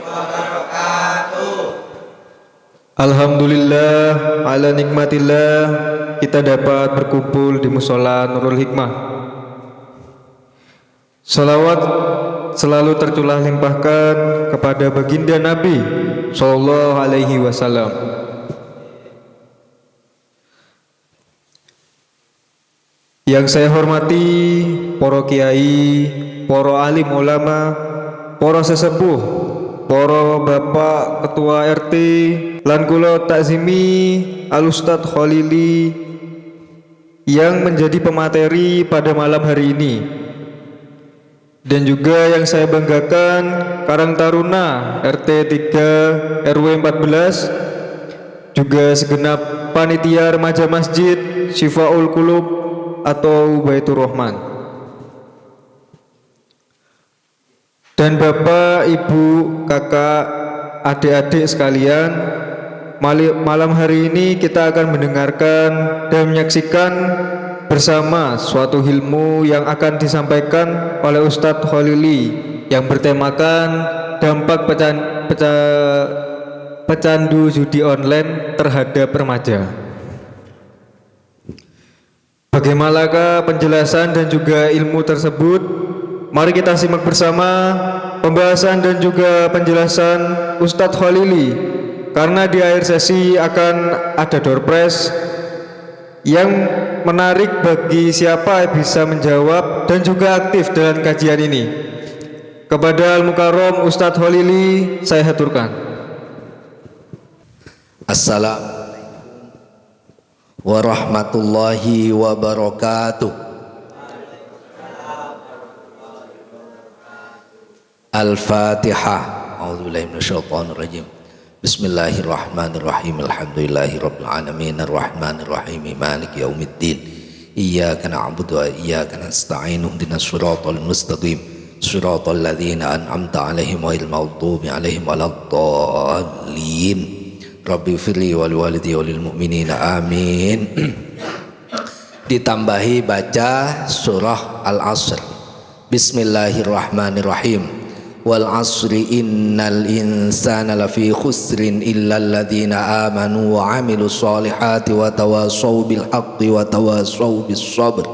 wabarakatuh. Alhamdulillah ala nikmatillah kita dapat berkumpul di musola Nurul Hikmah. Salawat selalu tercurah limpahkan kepada baginda Nabi Sallallahu Alaihi Wasallam. Yang saya hormati para kiai, para alim ulama, para sesepuh, para bapak ketua RT, lan kula takzimi Al Ustadz Khalili yang menjadi pemateri pada malam hari ini. Dan juga yang saya banggakan Karang Taruna RT 3 RW 14, juga segenap panitia remaja masjid Syifaul Qulub atau Baitur Rahman, dan bapak, ibu, kakak, adik-adik sekalian. Malam hari ini kita akan mendengarkan dan menyaksikan bersama suatu ilmu yang akan disampaikan oleh Ustadz Khalili yang bertemakan dampak pecandu judi online terhadap remaja. Bagaimanakah penjelasan dan juga ilmu tersebut? Mari kita simak bersama pembahasan dan juga penjelasan Ustadz Khalili. Karena di akhir sesi akan ada door prize yang menarik bagi siapa yang bisa menjawab dan juga aktif dalam kajian ini. Kepada Al-Mukarram Ustadz Khalili saya haturkan. Assalamualaikum warahmatullahi wabarakatuh. Al-Fatihah. A'udzubillahi minasyaitonir rajim. Bismillahirrahmanirrahim. Alhamdulillahirabbil alamin arrahmanirrahim maliki yaumiddin. Iyyaka na'budu wa iyyaka nasta'in. Ihdinas siratal mustaqim. Siratal ladzina an'amta 'alaihim ghairil maghdubi 'alaihim waladdallin. Rabbi firli wal walidi walil mu'minina amin. Ditambahi baca surah Al-Asr. Bismillahirrahmanirrahim. Wal asri innal insana lafi khusrin illa alladhina amanu wa amilus solihati wa tawasaw bil haqqi wa tawasaw bis sabr.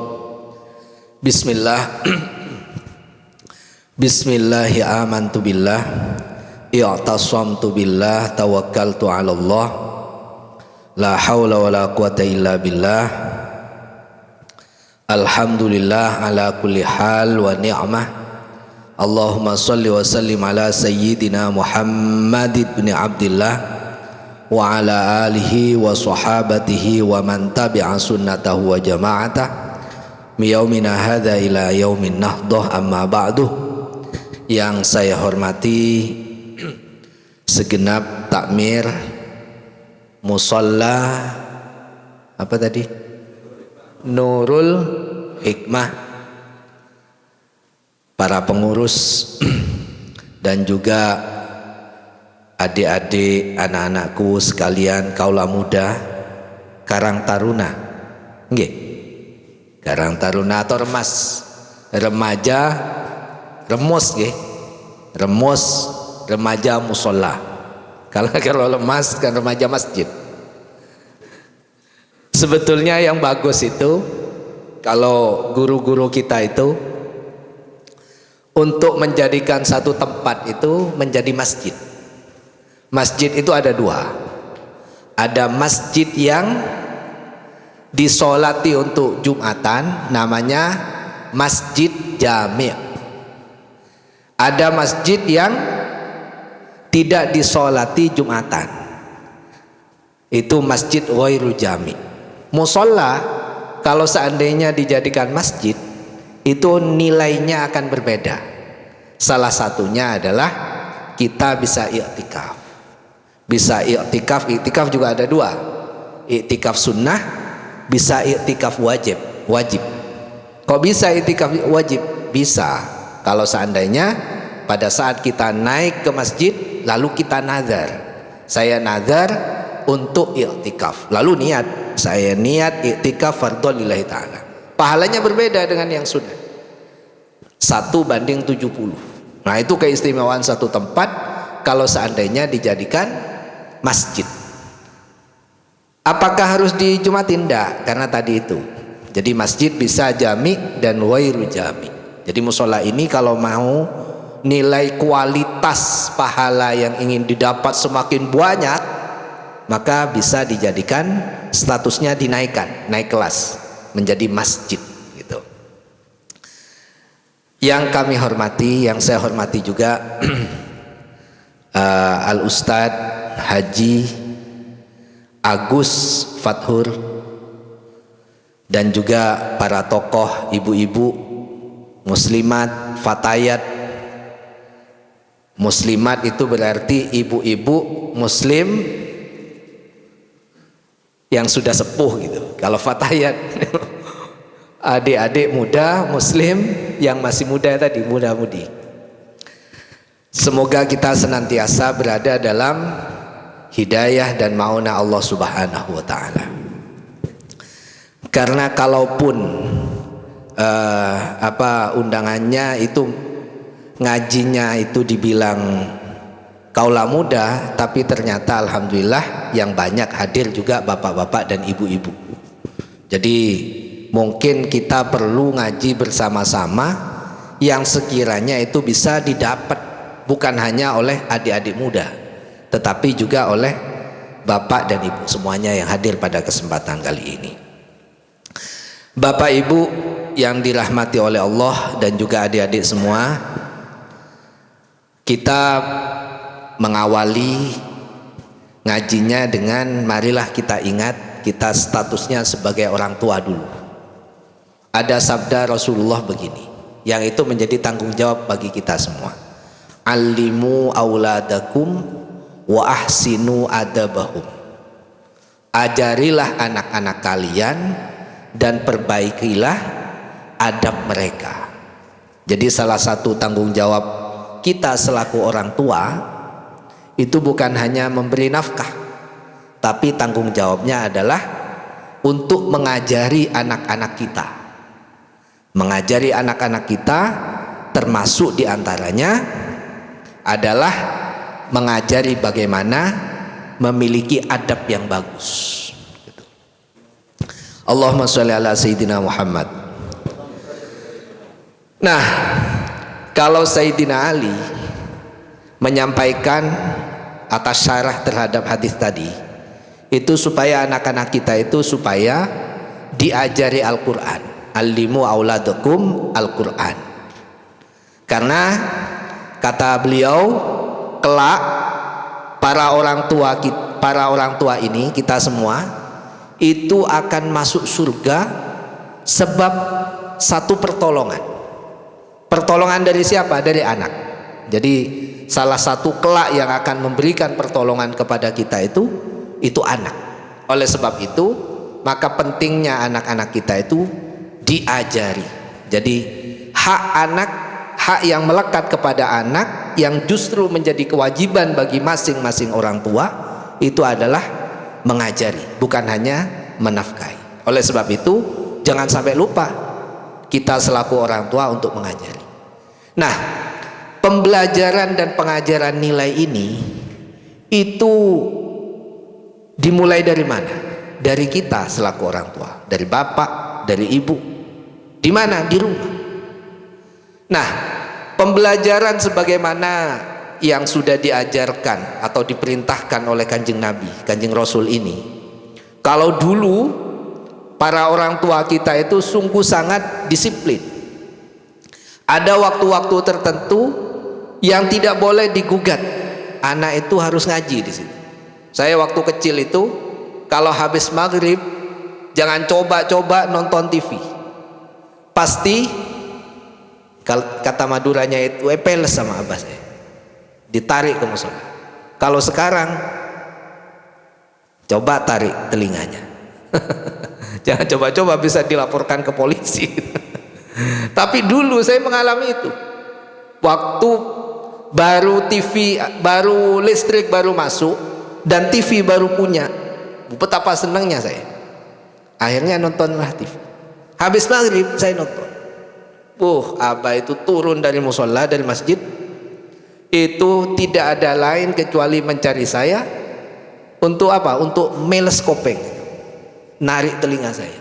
Bismillah. Bismillahi amantu billah. I'tasamtu billah tawakkaltu 'ala Allah la haula wala quwata illa billah. Alhamdulillah ala kulli hal wa ni'mah. Allahumma salli wa sallim ala sayyidina Muhammad ibn Abdillah wa ala alihi wa sahabatihi wa man tabi'a sunnatahu wa jama'atah mi yaumina hadza ila yaumin nahdah, amma ba'du. Yang saya hormati segenap takmir musalla apa tadi? Nurul Hikmah, para pengurus dan juga adik-adik anak-anakku sekalian kaula muda Karang Taruna. Nggih. Karang Taruna atau remas, remaja, remus nggih. Remus remaja musola. Kalau lemas kan remaja masjid. Sebetulnya yang bagus itu kalau guru-guru kita itu untuk menjadikan satu tempat itu menjadi masjid. Masjid itu ada dua. Ada masjid yang disolati untuk Jumatan, namanya masjid jami'. Ada masjid yang tidak disolati Jumatan, itu masjid ghairu jami'. Musola kalau seandainya dijadikan masjid itu nilainya akan berbeda. Salah satunya adalah kita bisa i'tikaf. Bisa i'tikaf, i'tikaf juga ada dua. I'tikaf sunnah, bisa i'tikaf wajib. Kok bisa i'tikaf wajib? Bisa kalau seandainya pada saat kita naik ke masjid lalu kita nazar, saya nazar untuk i'tikaf, lalu niat, saya niat i'tikaf fardhu lillahi ta'ala, pahalanya berbeda dengan yang sunnah. 1:70. Nah itu keistimewaan satu tempat kalau seandainya dijadikan masjid. Apakah harus di Jumatin? Tidak, karena tadi itu. Jadi masjid bisa jami dan wairu jami. Jadi musola ini kalau mau nilai kualitas pahala yang ingin didapat semakin banyak, maka bisa dijadikan statusnya dinaikkan, naik kelas menjadi masjid gitu. Yang kami hormati, yang saya hormati juga Al Ustadz Haji Agus Fathur dan juga para tokoh ibu-ibu muslimat, fatayat. Muslimat itu berarti ibu-ibu muslim yang sudah sepuh gitu. Kalau fatayat adik-adik muda muslim yang masih muda tadi, muda-mudi. Semoga kita senantiasa berada dalam hidayah dan mauna Allah Subhanahu wa taala. Karena kalaupun undangannya itu ngajinya itu dibilang kaula muda, tapi ternyata alhamdulillah yang banyak hadir juga bapak-bapak dan ibu-ibu. Jadi mungkin kita perlu ngaji bersama-sama yang sekiranya itu bisa didapat bukan hanya oleh adik-adik muda, tetapi juga oleh bapak dan ibu semuanya yang hadir pada kesempatan kali ini. Bapak ibu yang dirahmati oleh Allah dan juga adik-adik semua, kita mengawali ngajinya dengan marilah kita ingat kita statusnya sebagai orang tua dulu. Ada sabda Rasulullah begini, yang itu menjadi tanggung jawab bagi kita semua. Allimu auladakum wa ahsinu adabahum. Ajarilah anak-anak kalian dan perbaikilah adab mereka. Jadi salah satu tanggung jawab kita selaku orang tua itu bukan hanya memberi nafkah, tapi tanggung jawabnya adalah untuk mengajari anak-anak kita. Mengajari anak-anak kita termasuk diantaranya adalah mengajari bagaimana memiliki adab yang bagus. Allahumma sholli ala Sayyidina Muhammad. Nah, kalau Sayyidina Ali menyampaikan atas syarah terhadap hadis tadi, itu supaya anak-anak kita itu supaya diajari Al-Quran. Allimu auladakum Al-Quran. Karena kata beliau, kelak para orang tua ini, kita semua itu akan masuk surga sebab satu pertolongan. Pertolongan dari siapa? Dari anak. Jadi salah satu kelak yang akan memberikan pertolongan kepada kita itu anak. Oleh sebab itu maka pentingnya anak-anak kita itu diajari. Jadi hak anak, hak yang melekat kepada anak yang justru menjadi kewajiban bagi masing-masing orang tua itu adalah mengajari, bukan hanya menafkahi. Oleh sebab itu jangan sampai lupa kita selaku orang tua untuk mengajari. Nah, pembelajaran dan pengajaran nilai ini itu dimulai dari mana? Dari kita selaku orang tua, dari bapak, dari ibu. Di mana? Di rumah. Nah, pembelajaran sebagaimana yang sudah diajarkan atau diperintahkan oleh Kanjeng Nabi, Kanjeng Rasul ini, kalau dulu para orang tua kita itu sungguh sangat disiplin. Ada waktu-waktu tertentu yang tidak boleh digugat. Anak itu harus ngaji di situ. Saya waktu kecil itu kalau habis maghrib jangan coba-coba nonton TV. Pasti kata Maduranya itu peles sama abah saya. Ditarik ke musola. Kalau sekarang coba tarik telinganya. Jangan coba-coba, bisa dilaporkan ke polisi. Tapi dulu saya mengalami itu. Waktu baru TV, baru listrik baru masuk dan TV baru punya, betapa senangnya saya. Akhirnya nontonlah TV. Habis maghrib saya nonton. Abah itu turun dari musola, dari masjid, itu tidak ada lain kecuali mencari saya. Untuk apa? Untuk meles kopeng, narik telinga saya,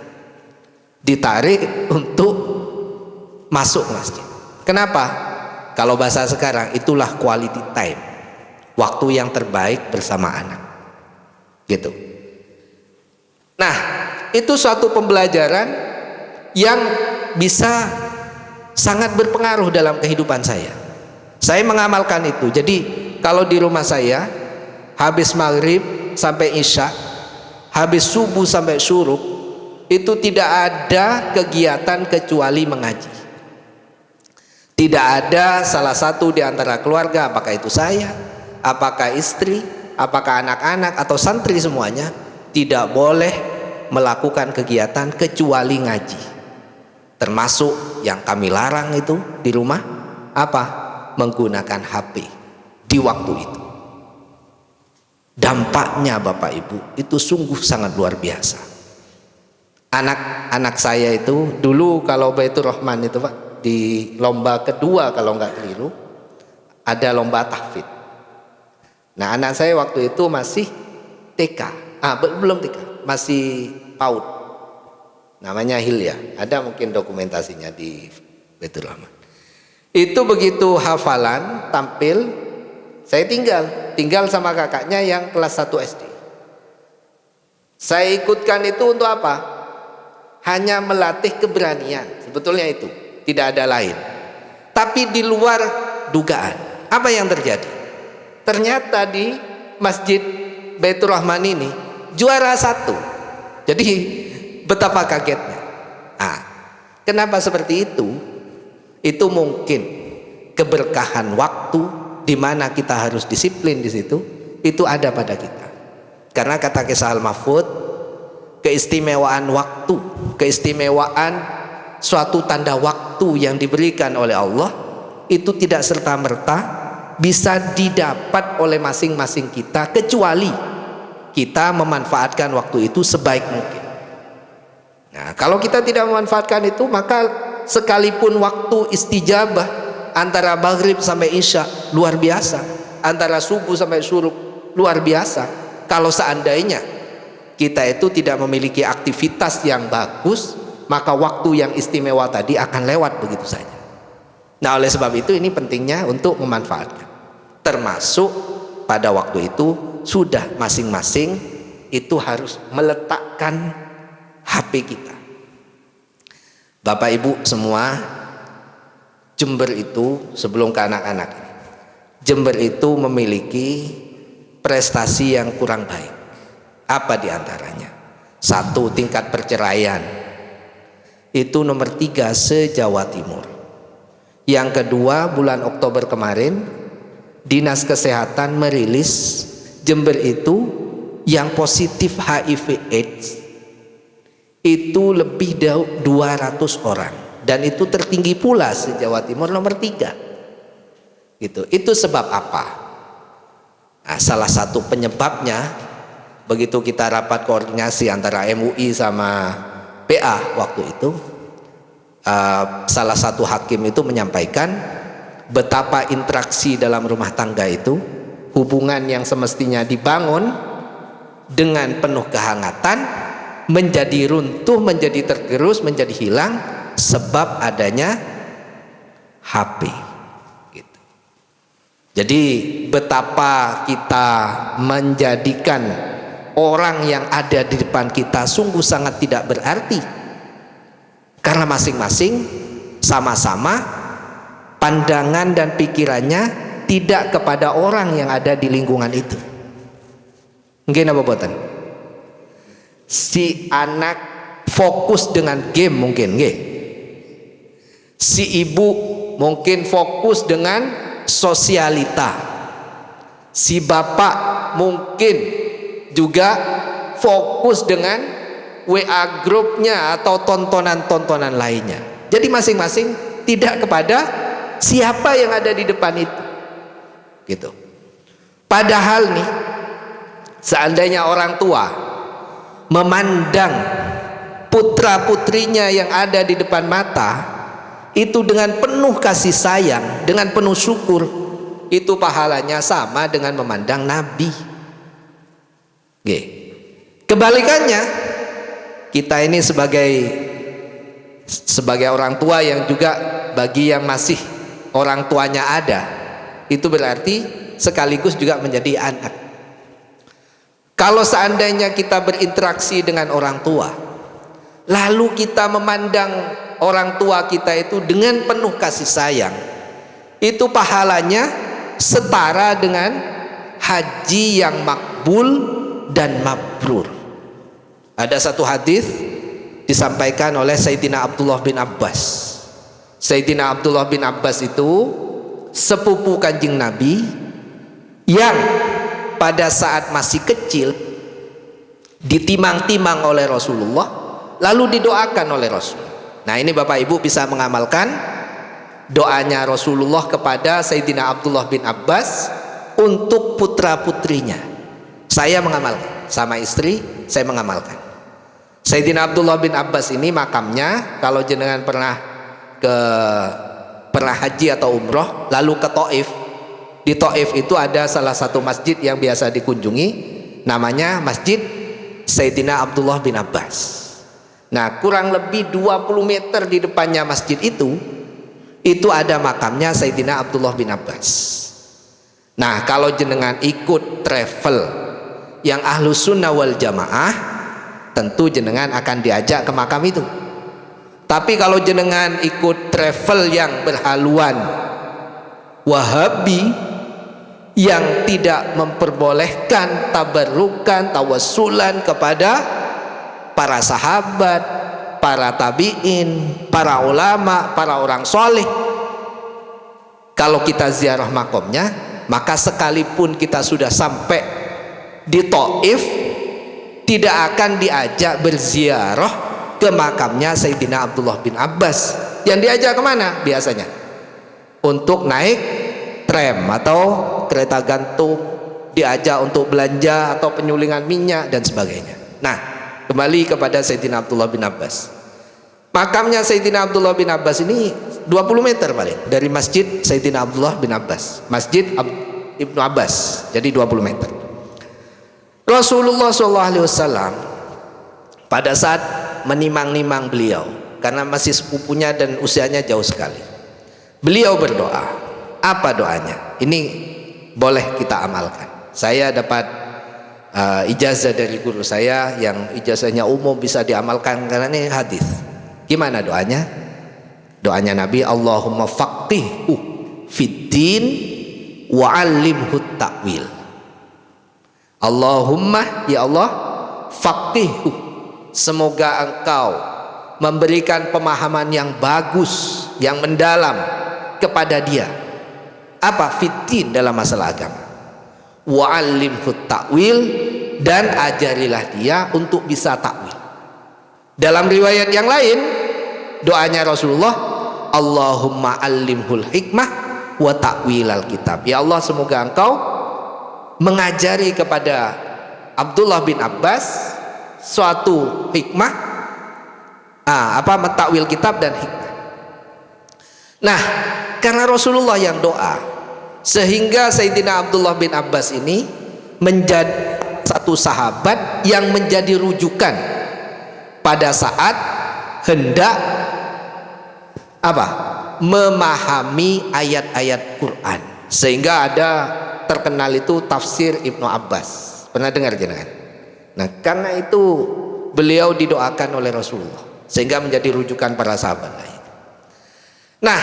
ditarik untuk masuk masjid. Kenapa? Kalau bahasa sekarang, itulah quality time, waktu yang terbaik bersama anak, gitu. Nah, itu suatu pembelajaran yang bisa sangat berpengaruh dalam kehidupan saya. Saya mengamalkan itu. Jadi kalau di rumah saya, habis maghrib sampai isya, habis subuh sampai syuruk, itu tidak ada kegiatan kecuali mengaji. Tidak ada salah satu di antara keluarga, apakah itu saya, apakah istri, apakah anak-anak atau santri, semuanya tidak boleh melakukan kegiatan kecuali ngaji. Termasuk yang kami larang itu di rumah, apa? Menggunakan HP di waktu itu. Dampaknya Bapak Ibu itu sungguh sangat luar biasa. Anak-anak saya itu dulu, kalau Baitur Rahman itu Pak, di lomba kedua kalau nggak keliru, ada lomba tahfidz. Nah, anak saya waktu itu masih TK, belum TK, masih PAUD, namanya Hilya. Ada mungkin dokumentasinya di Baitur Rahman. Itu begitu hafalan tampil, saya tinggal sama kakaknya yang kelas 1 SD. Saya ikutkan itu untuk apa? Hanya melatih keberanian, sebetulnya itu, tidak ada lain. Tapi di luar dugaan, apa yang terjadi? Ternyata di Masjid Baitur Rahman ini juara 1. Jadi betapa kagetnya. Kenapa seperti itu? Itu mungkin keberkahan waktu, di mana kita harus disiplin di situ, itu ada pada kita. Karena kata Kisah Al-Mahfud, keistimewaan waktu, keistimewaan suatu tanda waktu yang diberikan oleh Allah itu tidak serta-merta bisa didapat oleh masing-masing kita, kecuali kita memanfaatkan waktu itu sebaik mungkin. Nah, kalau kita tidak memanfaatkan itu, maka sekalipun waktu istijabah antara maghrib sampai isya luar biasa, antara subuh sampai syuruk luar biasa, kalau seandainya kita itu tidak memiliki aktivitas yang bagus, maka waktu yang istimewa tadi akan lewat begitu saja. Nah, oleh sebab itu ini pentingnya untuk memanfaatkan, termasuk pada waktu itu sudah masing-masing itu harus meletakkan HP kita. Bapak Ibu semua, Jember itu, sebelum ke anak-anak, Jember itu memiliki prestasi yang kurang baik. Apa diantaranya? 1, tingkat perceraian itu nomor 3 se-Jawa Timur. Yang kedua, bulan Oktober kemarin Dinas Kesehatan merilis Jember itu yang positif HIV AIDS itu lebih dari 200 orang, dan itu tertinggi pula se-Jawa Timur, nomor 3 gitu. Itu sebab apa? Nah, salah satu penyebabnya, begitu kita rapat koordinasi antara MUI sama PA waktu itu, salah satu hakim itu menyampaikan betapa interaksi dalam rumah tangga itu, hubungan yang semestinya dibangun dengan penuh kehangatan menjadi runtuh, menjadi tergerus, menjadi hilang sebab adanya HP gitu. Jadi betapa kita menjadikan orang yang ada di depan kita sungguh sangat tidak berarti, karena masing-masing sama-sama pandangan dan pikirannya tidak kepada orang yang ada di lingkungan itu. Mungkin apa boten? Si anak fokus dengan game mungkin, nggih. Si ibu mungkin fokus dengan sosialita. Si bapak mungkin juga fokus dengan WA grupnya atau tontonan-tontonan lainnya. Jadi masing-masing tidak kepada siapa yang ada di depan itu gitu. Padahal nih, seandainya orang tua memandang putra putrinya yang ada di depan mata itu dengan penuh kasih sayang, dengan penuh syukur, itu pahalanya sama dengan memandang Nabi. Oke. Kebalikannya, kita ini sebagai orang tua yang juga bagi yang masih orang tuanya ada, itu berarti sekaligus juga menjadi anak. Kalau seandainya kita berinteraksi dengan orang tua, lalu kita memandang orang tua kita itu dengan penuh kasih sayang, itu pahalanya setara dengan haji yang makbul dan mabrur. Ada satu hadis disampaikan oleh Sayyidina Abdullah bin Abbas. Sayyidina Abdullah bin Abbas itu sepupu Kanjeng Nabi yang pada saat masih kecil ditimang-timang oleh Rasulullah, lalu didoakan oleh Rasul. Nah, ini Bapak Ibu bisa mengamalkan doanya Rasulullah kepada Sayyidina Abdullah bin Abbas untuk putra-putrinya. Saya mengamalkan, sama istri saya mengamalkan. Sayyidina Abdullah bin Abbas ini makamnya, kalau jenengan pernah haji atau umroh lalu ke Taif, di Taif itu ada salah satu masjid yang biasa dikunjungi, namanya Masjid Sayyidina Abdullah bin Abbas. Nah, kurang lebih 20 meter di depannya masjid itu ada makamnya Sayyidina Abdullah bin Abbas. Nah, kalau jenengan ikut travel yang Ahlus Sunnah wal Jamaah, tentu jenengan akan diajak ke makam itu. Tapi kalau jenengan ikut travel yang berhaluan Wahabi, yang tidak memperbolehkan tabarrukan, tawassulan kepada para sahabat, para tabi'in, para ulama, para orang soleh, kalau kita ziarah makomnya, maka sekalipun kita sudah sampai di Taif, tidak akan diajak berziarah ke makamnya Sayyidina Abdullah bin Abbas. Yang diajak kemana biasanya? Untuk naik tram atau kereta gantung, diajak untuk belanja atau penyulingan minyak dan sebagainya. Nah, kembali kepada Sayyidina Abdullah bin Abbas. Makamnya Sayyidina Abdullah bin Abbas ini 20 meter paling dari masjid Sayyidina Abdullah bin Abbas, Masjid Ibnu Abbas, jadi 20 meter. Rasulullah SAW pada saat menimang-nimang beliau, karena masih sepupunya dan usianya jauh sekali, beliau berdoa. Apa doanya? Ini boleh kita amalkan. Saya dapat ijazah dari guru saya yang ijazahnya umum, bisa diamalkan karena ini hadis. Gimana doanya? Doanya Nabi, Allahumma faqihhu fiddin wa 'allimhu ta'wil. Allahumma, ya Allah, faqihhu, semoga engkau memberikan pemahaman yang bagus, yang mendalam kepada dia. Apa? Fiddin, dalam masalah agama. Wa 'allimhu ta'wil, dan ajarilah dia untuk bisa takwil. Dalam riwayat yang lain, doanya Rasulullah, Allahumma 'allimhul hikmah wa ta'wilal kitab. Ya Allah, semoga engkau mengajari kepada Abdullah bin Abbas suatu hikmah, mentakwil kitab dan hikmah. Nah, karena Rasulullah yang doa, sehingga Sayyidina Abdullah bin Abbas ini menjadi satu sahabat yang menjadi rujukan pada saat hendak memahami ayat-ayat Quran. Sehingga ada terkenal itu tafsir Ibnu Abbas. Pernah dengar jenengan? Nah, karena itu beliau didoakan oleh Rasulullah sehingga menjadi rujukan para sahabat lain. Nah,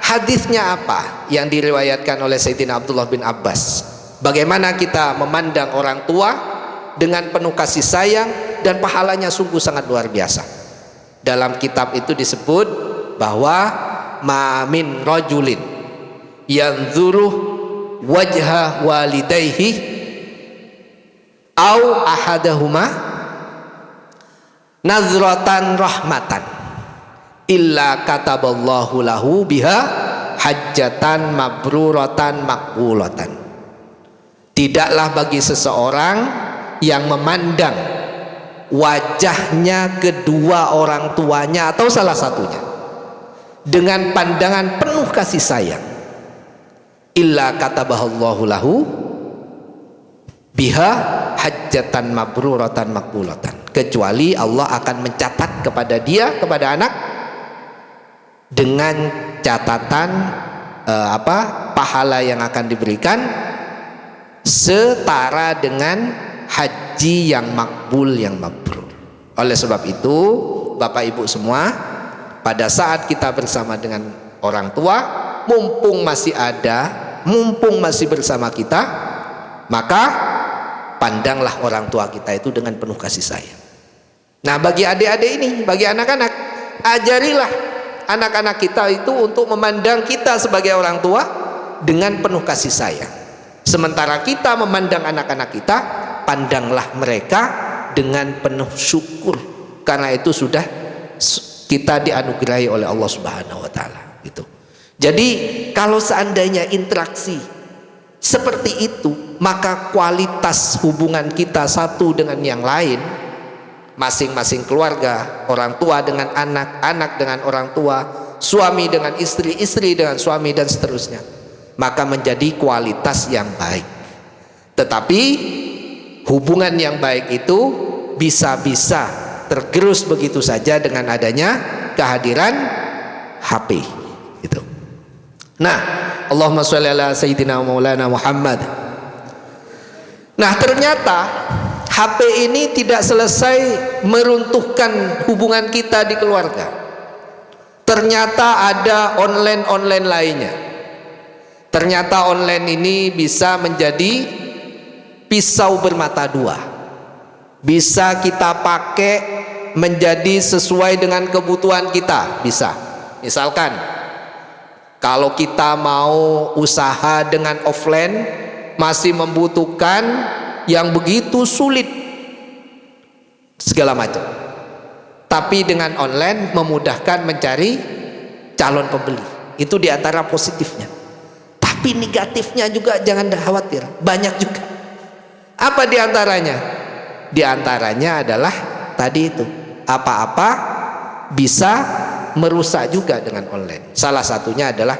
hadisnya apa yang diriwayatkan oleh Sayyidina Abdullah bin Abbas? Bagaimana kita memandang orang tua dengan penuh kasih sayang, dan pahalanya sungguh sangat luar biasa. Dalam kitab itu disebut bahwa ma min rajulin yanzuru wajha walidayhi au ahadahuma nazratan rahmatan illa kataballahu lahu biha hajjatan mabruratan maqbulatan. Tidaklah bagi seseorang yang memandang wajahnya kedua orang tuanya atau salah satunya, dengan pandangan penuh kasih sayang, illa katabahallahu lahu biha hajjatan mabruratan makbulatan, kecuali Allah akan mencatat kepada dia, kepada anak, dengan catatan pahala yang akan diberikan setara dengan haji yang makbul, yang mabrur. Oleh sebab itu Bapak Ibu semua, pada saat kita bersama dengan orang tua, mumpung masih ada, mumpung masih bersama kita, maka pandanglah orang tua kita itu dengan penuh kasih sayang. Nah, bagi adik-adik ini, bagi anak-anak, ajarilah anak-anak kita itu untuk memandang kita sebagai orang tua dengan penuh kasih sayang. Sementara kita memandang anak-anak kita, pandanglah mereka dengan penuh syukur, karena itu sudah kita dianugerahi oleh Allah Subhanahu wa taala gitu. Jadi kalau seandainya interaksi seperti itu, maka kualitas hubungan kita satu dengan yang lain, masing-masing keluarga, orang tua dengan anak, anak dengan orang tua, suami dengan istri, istri dengan suami, dan seterusnya, maka menjadi kualitas yang baik. Tetapi hubungan yang baik itu bisa-bisa tergerus begitu saja dengan adanya kehadiran HP gitu. Nah, Allahumma sholli ala sayyidina maulana Muhammad. Nah, ternyata HP ini tidak selesai meruntuhkan hubungan kita di keluarga. Ternyata ada online lainnya. Ternyata online ini bisa menjadi pisau bermata dua. Bisa kita pakai menjadi sesuai dengan kebutuhan kita. Bisa. Misalkan kalau kita mau usaha dengan offline, masih membutuhkan yang begitu sulit segala macam, tapi dengan online memudahkan mencari calon pembeli. Itu diantara positifnya. Tapi negatifnya juga jangan khawatir, banyak juga. Apa diantaranya? Diantaranya adalah tadi itu, apa-apa bisa merusak juga dengan online. Salah satunya adalah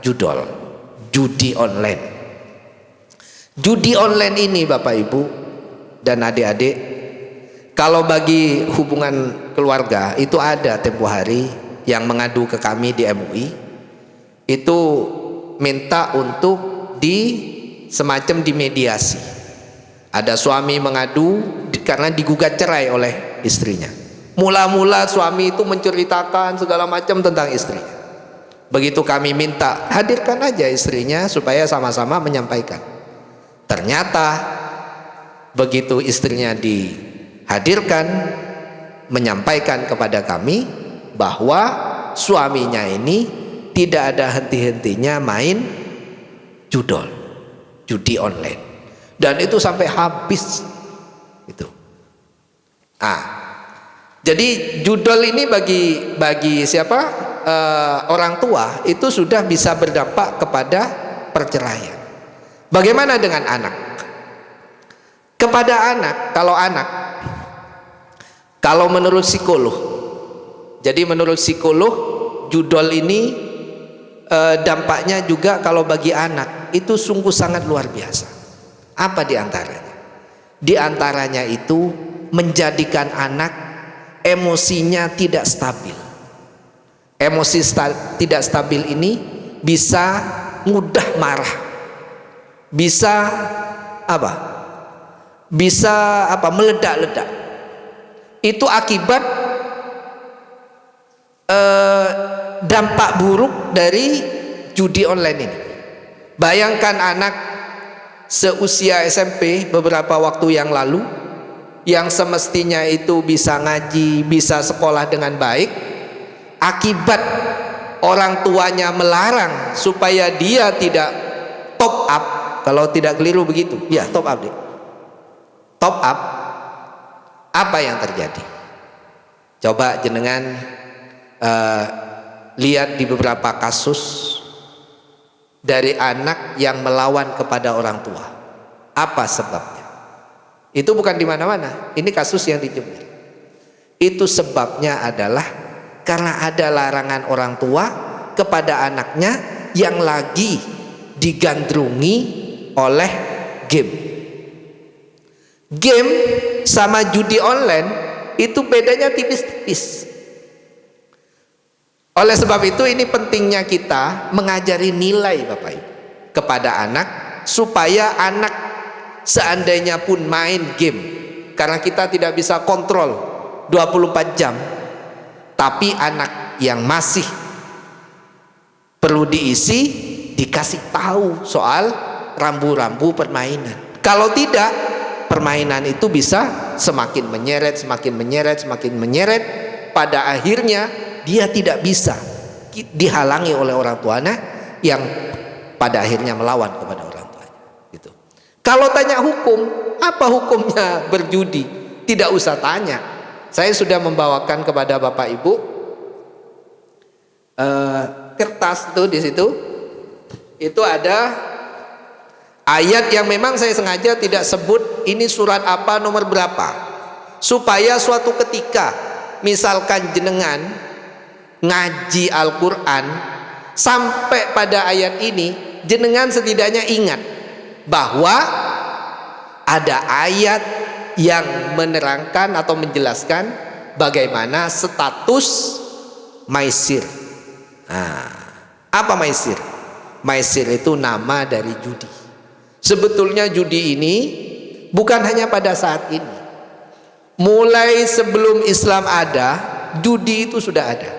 judi online. Judi online ini Bapak Ibu dan adik-adik, kalau bagi hubungan keluarga itu ada tempo hari yang mengadu ke kami di MUI, itu minta untuk semacam dimediasi. Ada suami mengadu karena digugat cerai oleh istrinya. Mula-mula suami itu menceritakan segala macam tentang istrinya. Begitu kami minta, hadirkan aja istrinya supaya sama-sama menyampaikan. Ternyata begitu istrinya dihadirkan, menyampaikan kepada kami bahwa suaminya ini tidak ada henti-hentinya main judi online, dan itu sampai habis itu. Jadi judol ini bagi siapa orang tua itu sudah bisa berdampak kepada perceraian. Bagaimana dengan anak? Kepada anak, kalau menurut psikolog, jadi menurut psikolog judol ini dampaknya juga kalau bagi anak itu sungguh sangat luar biasa. Apa diantaranya? Diantaranya itu menjadikan anak emosinya tidak stabil. Emosi tidak stabil ini bisa mudah marah, bisa meledak-ledak. Itu akibat dampak buruk dari judi online ini. Bayangkan anak seusia SMP beberapa waktu yang lalu, yang semestinya itu bisa ngaji, bisa sekolah dengan baik, akibat orang tuanya melarang supaya dia tidak top up. Kalau tidak keliru begitu, ya top up deh. Top up, apa yang terjadi? Coba jenengan lihat di beberapa kasus dari anak yang melawan kepada orang tua. Apa sebabnya? Itu bukan di mana-mana. Ini kasus yang di Jember. Itu sebabnya adalah Karena ada larangan orang tua kepada anaknya yang lagi digandrungi oleh game. Game sama judi online itu bedanya tipis-tipis. Oleh sebab itu ini pentingnya kita mengajari nilai Bapak Ibu kepada anak, supaya anak seandainya pun main game, karena kita tidak bisa kontrol 24 jam, tapi anak yang masih perlu diisi, dikasih tahu soal rambu-rambu permainan. Kalau tidak, permainan itu bisa semakin menyeret, pada akhirnya dia tidak bisa dihalangi oleh orang tuanya yang pada akhirnya melawan kepada orang tuanya gitu. Kalau tanya hukum, apa hukumnya berjudi? Tidak usah tanya. Saya sudah membawakan kepada Bapak Ibu kertas tuh, di situ itu ada ayat yang memang saya sengaja tidak sebut ini surat apa, nomor berapa, supaya suatu ketika misalkan jenengan ngaji Al-Quran sampai pada ayat ini, jenengan setidaknya ingat bahwa ada ayat yang menerangkan atau menjelaskan bagaimana status maisir. Nah, apa maisir? Maisir itu nama dari judi. Sebetulnya judi ini bukan hanya pada saat ini. Mulai sebelum Islam ada, judi itu sudah ada.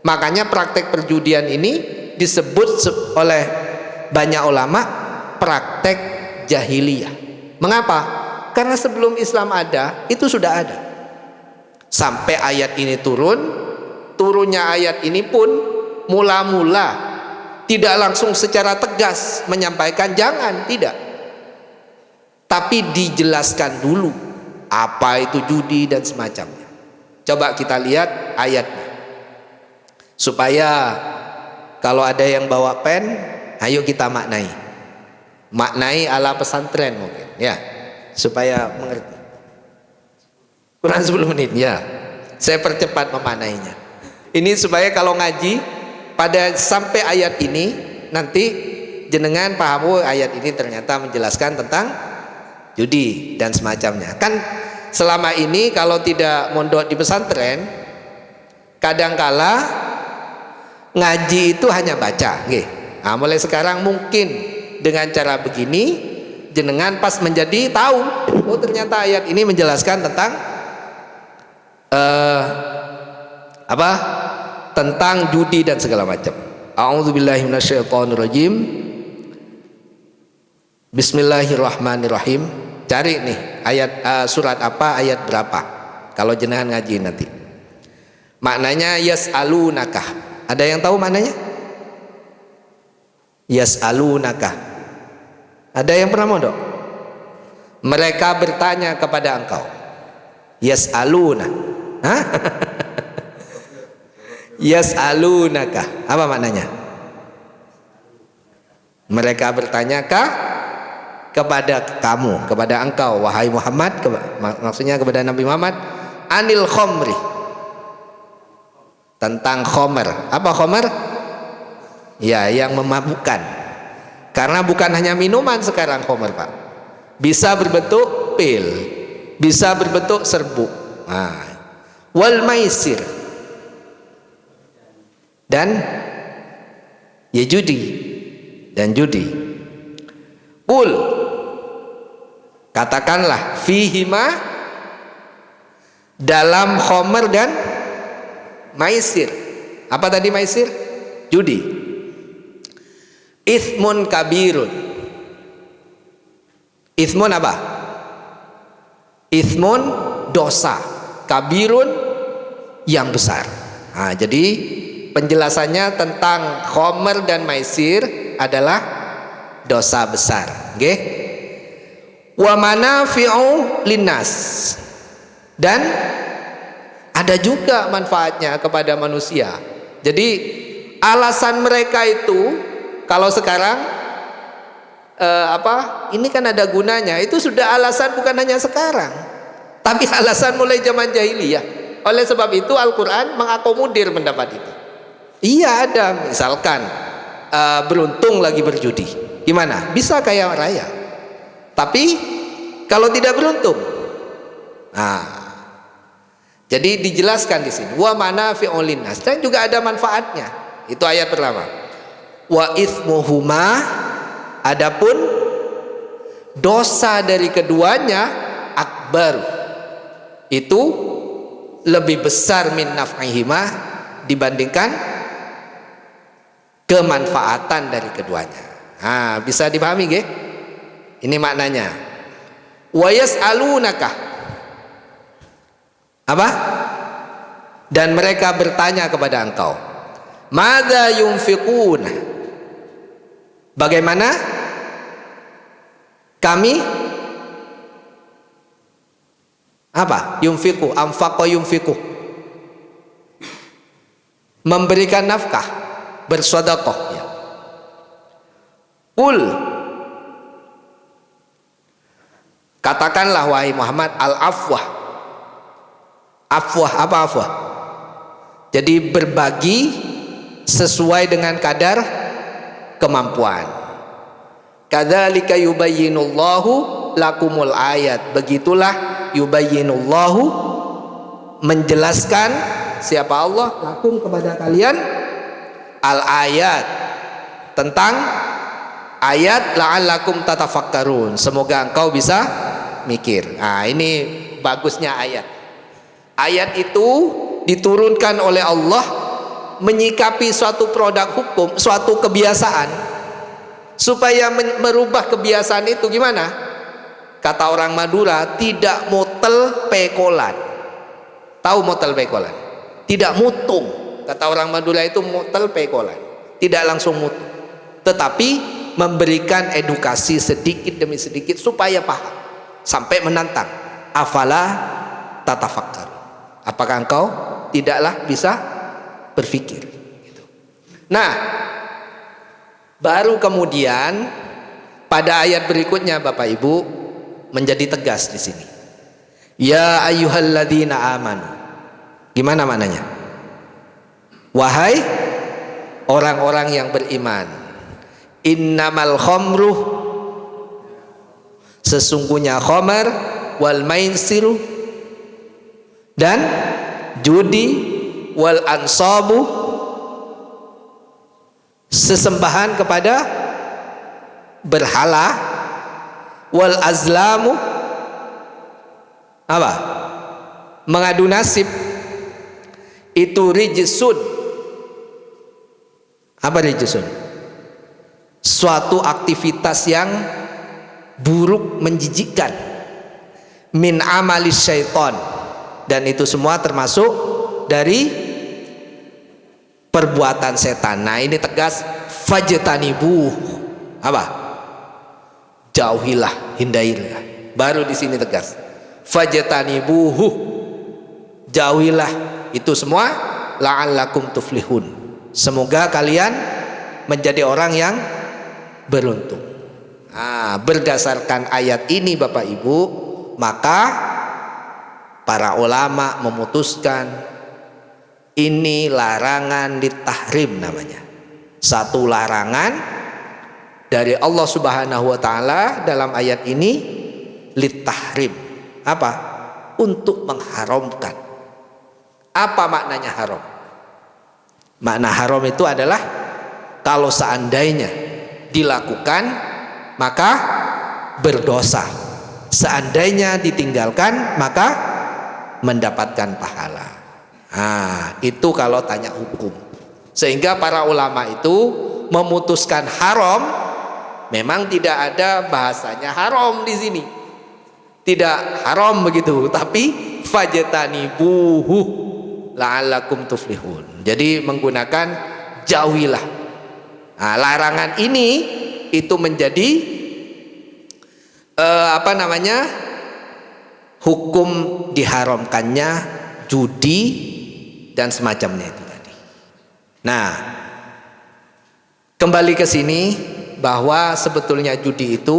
Makanya praktek perjudian ini disebut oleh banyak ulama praktek jahiliyah. Mengapa? Karena sebelum Islam ada, itu sudah ada. Sampai ayat ini turunnya ayat ini pun mula-mula tidak langsung secara tegas menyampaikan jangan, tidak. Tapi dijelaskan dulu apa itu judi dan semacamnya. Coba kita lihat ayatnya, supaya kalau ada yang bawa pen, ayo kita maknai ala pesantren mungkin ya, supaya mengerti. Kurang 10 menit ya, saya percepat memaknainya ini supaya kalau ngaji pada sampai ayat ini nanti jenengan paham, ayat ini ternyata menjelaskan tentang judi dan semacamnya. Kan selama ini kalau tidak mondok di pesantren, kadangkala ngaji itu hanya baca, nah, mulai sekarang mungkin dengan cara begini jenengan pas menjadi tahu, oh ternyata ayat ini menjelaskan tentang tentang judi dan segala macam. A'udzubillahi minasyaitonirrajim. Bismillahirrahmanirrahim. Cari nih ayat surat apa, ayat berapa, kalau jenengan ngaji nanti. Maknanya yas'alunaka. Ada yang tahu maknanya? Yas'alunaka. Ada yang pernah mondok? Mereka bertanya kepada engkau. Yas'aluna. Hah? Yas'alunaka. Apa maknanya? Mereka bertanya kepada kamu, kepada engkau wahai Muhammad, maksudnya kepada Nabi Muhammad, anil khomri, tentang khomer. Apa khomer? Ya, yang memabukkan. Karena bukan hanya minuman sekarang khomer, Pak. Bisa berbentuk pil, bisa berbentuk serbuk. Nah, wal maisir, dan ya judi, dan judi. Qul, katakanlah, fihima, dalam khomer dan maisir. Apa tadi maisir? Judi. Ithmun kabirun. Ithmun apa? Ithmun dosa, kabirun yang besar. Nah, jadi penjelasannya tentang khomer dan maisir adalah dosa besar. Nggih. Wa manafi'u linnas, dan ada juga manfaatnya kepada manusia. Jadi alasan mereka itu kalau sekarang ini kan ada gunanya, itu sudah alasan bukan hanya sekarang, tapi alasan mulai zaman jahiliyah. Oleh sebab itu Al-Quran mengakomodir pendapat itu. Iya ada, misalkan beruntung lagi berjudi, gimana? Bisa kaya raya. Tapi kalau tidak beruntung, nah, jadi dijelaskan di sini. Wa manafi'ul linnas, dan juga ada manfaatnya. Itu ayat pertama. Wa itsmuhuma, adapun dosa dari keduanya akbar, itu lebih besar min naf'ihima dibandingkan kemanfaatan dari keduanya. Nah, bisa dipahami nggih? Ini maknanya. Wa yas'alunaka, apa? Dan mereka bertanya kepada engkau, madza yunfiquna, bagaimana kami apa? Yunfiqu, anfaqa yunfiqu, memberikan nafkah, bersedekah ya. Qul, katakanlah wahai Muhammad, al-afwah. Afwah, apa afwah? Jadi berbagi sesuai dengan kadar kemampuan. Kadzalika yubayyinullahu lakumul ayat. Begitulah yubayyinullahu, menjelaskan siapa Allah, lakum, kepada kalian, al ayat, tentang ayat, la'allakum tatafakkarun, semoga engkau bisa mikir. Nah, ini bagusnya ayat. Ayat itu diturunkan oleh Allah menyikapi suatu produk hukum, suatu kebiasaan, supaya merubah kebiasaan itu gimana? Kata orang Madura, tidak motel pekolan. Tahu motel pekolan? Tidak mutung. Kata orang Madura itu motel pekolan, tidak langsung mutung, tetapi memberikan edukasi sedikit demi sedikit supaya paham, sampai menantang. Afala tatafakkaru, apakah engkau tidaklah bisa berpikir gitu. Nah, baru kemudian pada ayat berikutnya Bapak Ibu menjadi tegas di sini. Ya ayyuhalladzina amanu. Gimana maknanya? Wahai orang-orang yang beriman, innamal khamru, sesungguhnya khamar, wal mainsiru, dan judi, wal ansabu, sesembahan kepada berhala, wal azlamu, apa? Mengadu nasib, itu rijsun. Apa rijsun? Suatu aktivitas yang buruk, menjijikkan, min amalis syaitan, dan itu semua termasuk dari perbuatan setan. Nah, ini tegas, fajtanibuh, apa? Jauhilah, hindarilah. Baru di sini tegas, fajtanibuhu, jauhilah itu semua, la'allakum tuflihun, semoga kalian menjadi orang yang beruntung. Nah, berdasarkan ayat ini Bapak Ibu, maka para ulama memutuskan ini larangan ditahrim namanya. Satu larangan dari Allah Subhanahu wa taala dalam ayat ini, litahrim. Apa? Untuk mengharamkan. Apa maknanya haram? Makna haram itu adalah kalau seandainya dilakukan maka berdosa, seandainya ditinggalkan maka mendapatkan pahala. Nah, itu kalau tanya hukum. Sehingga para ulama itu memutuskan haram, memang tidak ada bahasanya haram di sini, tidak haram begitu, tapi fajtanibuhu la'allakum tuflihun. Jadi menggunakan jauhilah. Nah, larangan ini itu menjadi hukum diharamkannya judi dan semacamnya itu tadi. Nah, kembali ke sini bahwa sebetulnya judi itu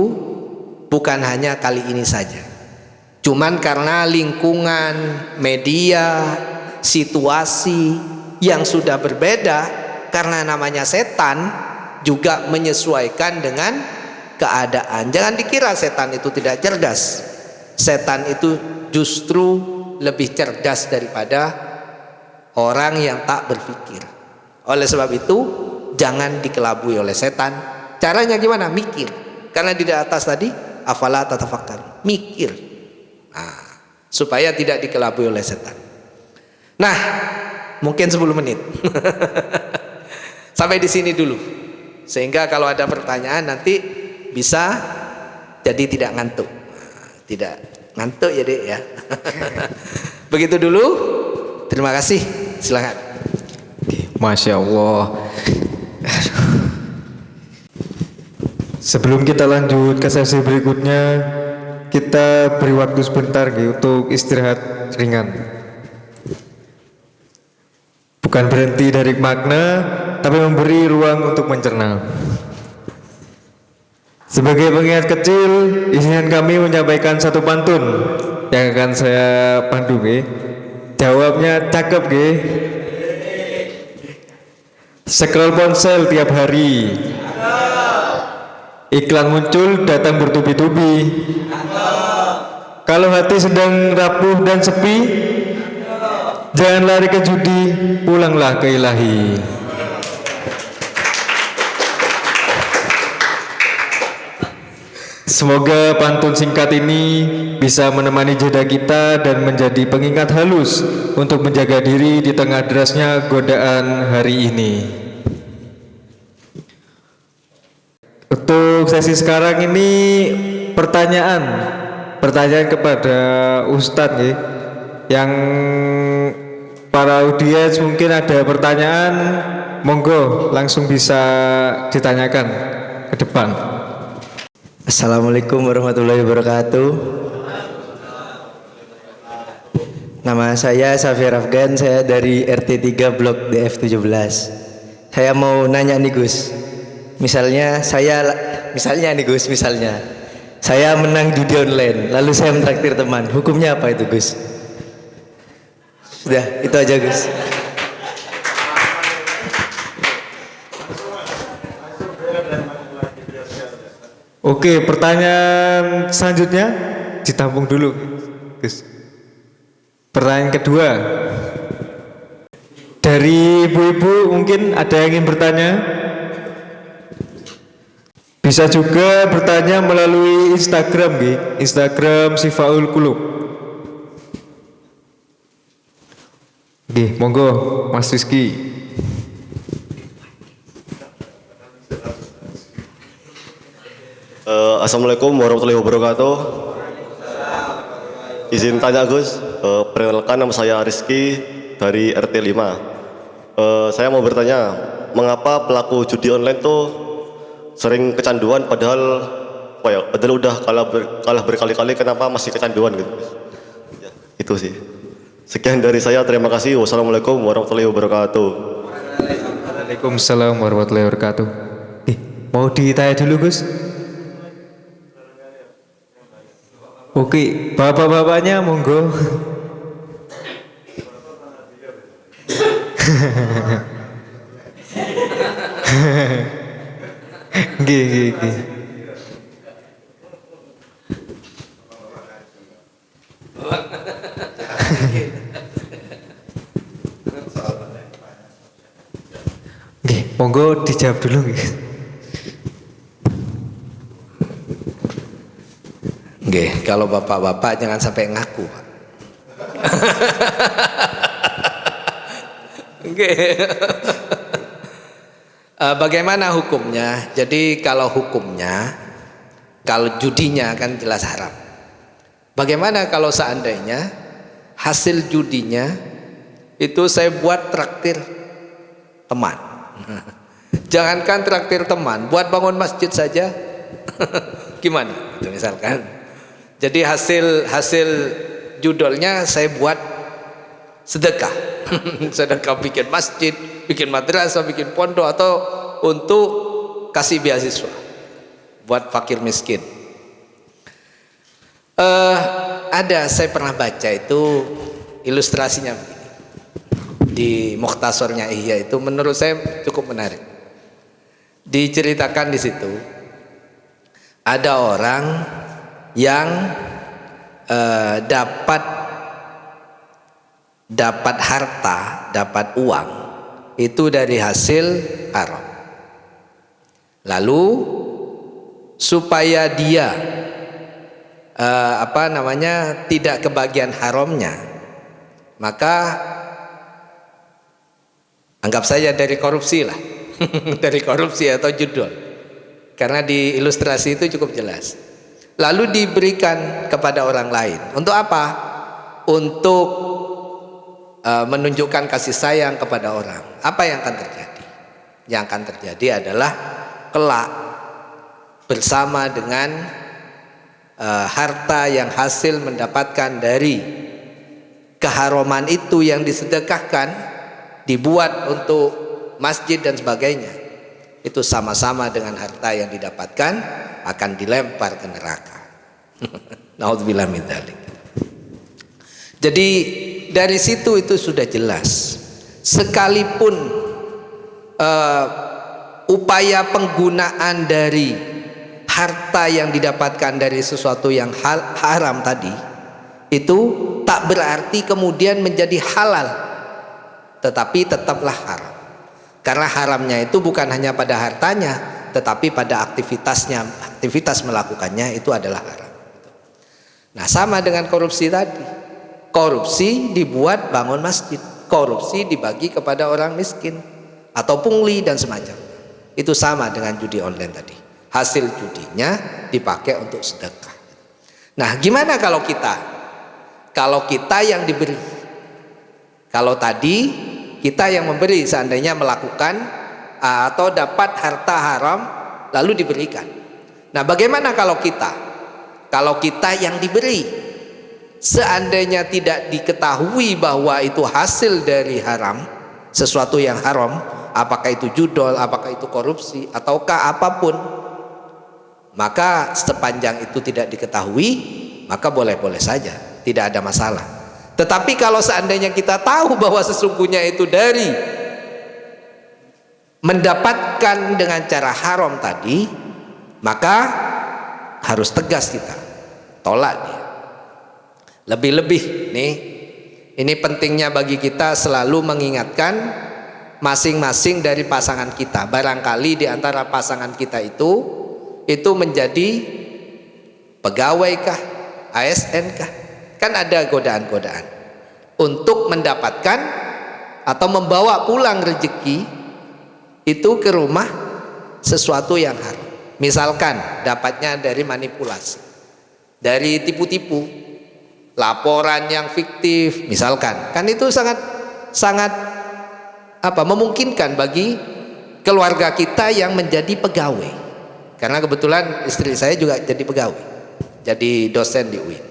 bukan hanya kali ini saja. Cuman karena lingkungan media situasi yang sudah berbeda, karena namanya setan juga menyesuaikan dengan keadaan. Jangan dikira setan itu tidak cerdas. Setan itu justru lebih cerdas daripada orang yang tak berpikir. Oleh sebab itu jangan dikelabui oleh setan. Caranya gimana? Mikir. Karena di atas tadi afala tatafakkarun, mikir. Supaya tidak dikelabui oleh setan. Nah, mungkin 10 menit. Sampai di sini dulu. Sehingga kalau ada pertanyaan nanti bisa jadi tidak ngantuk. Tidak ngantuk ya, Dek ya. Begitu dulu. Terima kasih. Silakan. Masya Allah. Sebelum kita lanjut ke sesi berikutnya, kita beri waktu sebentar untuk istirahat ringan. Bukan berhenti dari makna, tapi memberi ruang untuk mencerna. Sebagai pengingat kecil, izinkan kami menyampaikan satu pantun yang akan saya pandu. Jawabnya cakep. Scroll ponsel tiap hari, iklan muncul datang bertubi-tubi. Kalau hati sedang rapuh dan sepi, jangan lari ke judi, pulanglah ke ilahi. Semoga pantun singkat ini bisa menemani jeda kita dan menjadi pengingat halus untuk menjaga diri di tengah derasnya godaan hari ini. Untuk sesi sekarang ini pertanyaan kepada Ustadz yang para audiens mungkin ada pertanyaan, monggo langsung bisa ditanyakan ke depan. Assalamualaikum warahmatullahi wabarakatuh. Nama saya Safir Afgan, saya dari RT 3 Blok DF17. Saya mau nanya nih Gus. Misalnya nih Gus, saya menang judi online, lalu saya mentraktir teman. Hukumnya apa itu Gus? Sudah, itu aja Gus. Oke, pertanyaan selanjutnya ditampung dulu, Gus. Pertanyaan kedua dari ibu-ibu, mungkin ada yang ingin bertanya. Bisa juga bertanya melalui Instagram, Instagram Sifaul Qulub. Monggo, Mas Rizky. Assalamualaikum warahmatullahi wabarakatuh. Izin tanya Gus, perkenalkan nama saya Rizky dari RT 5. Saya mau bertanya, mengapa pelaku judi online tuh sering kecanduan padahal udah kalah berkali-kali, kenapa masih kecanduan gitu? Ya, itu sih. Sekian dari saya, terima kasih. Wassalamualaikum warahmatullahi wabarakatuh. Waalaikumsalam warahmatullahi wabarakatuh. Mau ditanya dulu Gus? Oke, bapak-bapaknya monggo. Nggih. Monggo dijawab dulu nggih. Nggih, kalau bapak-bapak jangan sampai ngaku, Pak. Nggih. Bagaimana hukumnya? Jadi kalau hukumnya, kalau judinya kan jelas haram. Bagaimana kalau seandainya hasil judinya itu saya buat traktir teman? Jangankan traktir teman, buat bangun masjid saja. Gimana? Itu misalkan. Jadi hasil judulnya saya buat sedekah. Sedekah bikin masjid, bikin madrasah, bikin pondok, atau untuk kasih beasiswa buat fakir miskin. Ada, saya pernah baca itu ilustrasinya begini. di Mukhtasarnya Ihya itu menurut saya cukup menarik. Diceritakan di situ ada orang yang dapat harta, dapat uang itu dari hasil haram. Lalu supaya dia tidak kebagian haramnya, maka anggap saja dari korupsi lah. Dari korupsi atau judul, karena di ilustrasi itu cukup jelas. Lalu diberikan kepada orang lain untuk apa? Untuk menunjukkan kasih sayang kepada orang. Apa yang akan terjadi? Yang akan terjadi adalah kelak bersama dengan harta yang hasil mendapatkan dari keharaman itu yang disedekahkan, dibuat untuk masjid dan sebagainya, itu sama-sama dengan harta yang didapatkan akan dilempar ke neraka. Naudzubillah min dzalik. Jadi dari situ itu sudah jelas. Sekalipun upaya penggunaan dari harta yang didapatkan dari sesuatu yang haram tadi itu tak berarti kemudian menjadi halal, tetapi tetaplah haram. Karena haramnya itu bukan hanya pada hartanya, tetapi pada aktivitasnya, aktivitas melakukannya itu adalah haram. Nah, sama dengan korupsi tadi. Korupsi dibuat bangun masjid, korupsi dibagi kepada orang miskin atau pungli dan semacam. Itu sama dengan judi online tadi. Hasil judinya dipakai untuk sedekah. Nah, gimana kalau kita? Kalau kita yang diberi. Kalau tadi kita yang memberi, seandainya melakukan atau dapat harta haram lalu diberikan. Nah, bagaimana kalau kita? Kalau kita yang diberi, seandainya tidak diketahui bahwa itu hasil dari haram, sesuatu yang haram, apakah itu judol, apakah itu korupsi, ataukah apapun, maka sepanjang itu tidak diketahui, maka boleh-boleh saja, tidak ada masalah. Tetapi kalau seandainya kita tahu bahwa sesungguhnya itu dari mendapatkan dengan cara haram tadi, maka harus tegas kita tolak dia. Lebih-lebih nih, ini pentingnya bagi kita selalu mengingatkan masing-masing dari pasangan kita. Barangkali di antara pasangan kita itu menjadi pegawai kah, ASN kah? Kan ada godaan-godaan untuk mendapatkan atau membawa pulang rezeki itu ke rumah sesuatu yang haram. Misalkan dapatnya dari manipulasi, dari tipu-tipu, laporan yang fiktif, misalkan. Kan itu sangat memungkinkan bagi keluarga kita yang menjadi pegawai. Karena kebetulan istri saya juga jadi pegawai, jadi dosen di UIN.